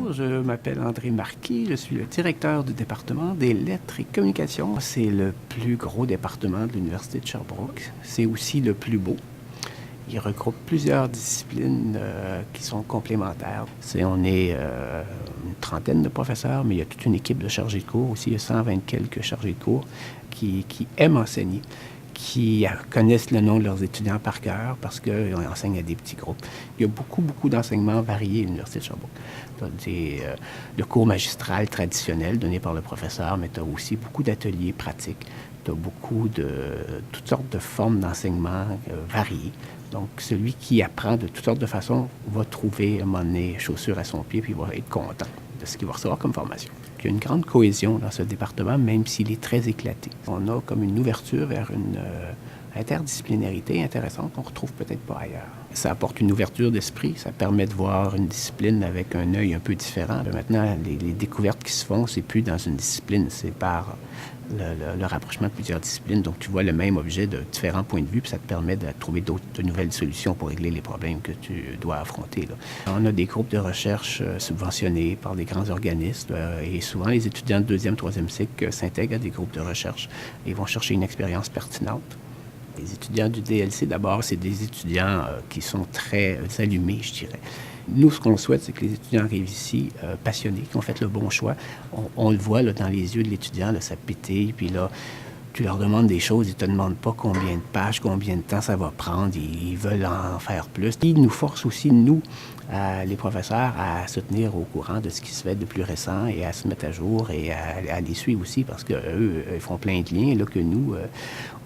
Bonjour, je m'appelle André Marquis, je suis le directeur du département des lettres et communications. C'est le plus gros département de l'Université de Sherbrooke. C'est aussi le plus beau. Il regroupe plusieurs disciplines qui sont complémentaires. On est une trentaine de professeurs, mais il y a toute une équipe de chargés de cours aussi. Il y a 120 quelques chargés de cours qui aiment enseigner, qui connaissent le nom de leurs étudiants par cœur parce qu'ils enseignent à des petits groupes. Il y a beaucoup d'enseignements variés à l'Université de Sherbrooke. Tu as le cours magistral traditionnel donné par le professeur, mais tu as aussi beaucoup d'ateliers pratiques. Tu as beaucoup de toutes sortes de formes d'enseignement variées. Donc, celui qui apprend de toutes sortes de façons va trouver, à un moment donné, chaussure à son pied, puis il va être content de ce qu'il va recevoir comme formation. Il y a une grande cohésion dans ce département, même s'il est très éclaté. On a comme une ouverture vers une interdisciplinarité intéressante qu'on ne retrouve peut-être pas ailleurs. Ça apporte une ouverture d'esprit, ça permet de voir une discipline avec un œil un peu différent. Maintenant, les découvertes qui se font, c'est plus dans une discipline, c'est par le rapprochement de plusieurs disciplines. Donc, tu vois le même objet de différents points de vue, puis ça te permet de trouver de nouvelles solutions pour régler les problèmes que tu dois affronter, là. On a des groupes de recherche subventionnés par des grands organismes et souvent les étudiants de deuxième, troisième cycle s'intègrent à des groupes de recherche et vont chercher une expérience pertinente. Les étudiants du DLC, d'abord, c'est des étudiants qui sont très allumés, je dirais. Nous, ce qu'on souhaite, c'est que les étudiants arrivent ici passionnés, qui ont fait le bon choix. On le voit là, dans les yeux de l'étudiant, là, ça pétille, puis là, tu leur demandes des choses, ils ne te demandent pas combien de pages, combien de temps ça va prendre, ils veulent en faire plus. Ils nous forcent aussi, nous, les professeurs, à se tenir au courant de ce qui se fait de plus récent et à se mettre à jour et à les suivre aussi, parce qu'eux, ils font plein de liens, là, que nous,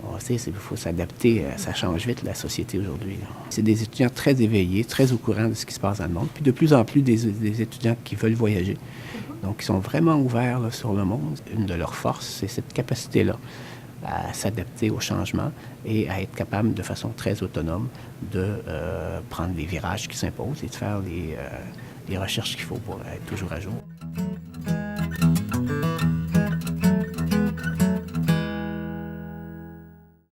on sait, il faut s'adapter, ça change vite, la société aujourd'hui. C'est des étudiants très éveillés, très au courant de ce qui se passe dans le monde, puis de plus en plus des étudiants qui veulent voyager. Donc, ils sont vraiment ouverts là, sur le monde. Une de leurs forces, c'est cette capacité-là à s'adapter au changement et à être capable de façon très autonome de prendre les virages qui s'imposent et de faire les recherches qu'il faut pour être toujours à jour.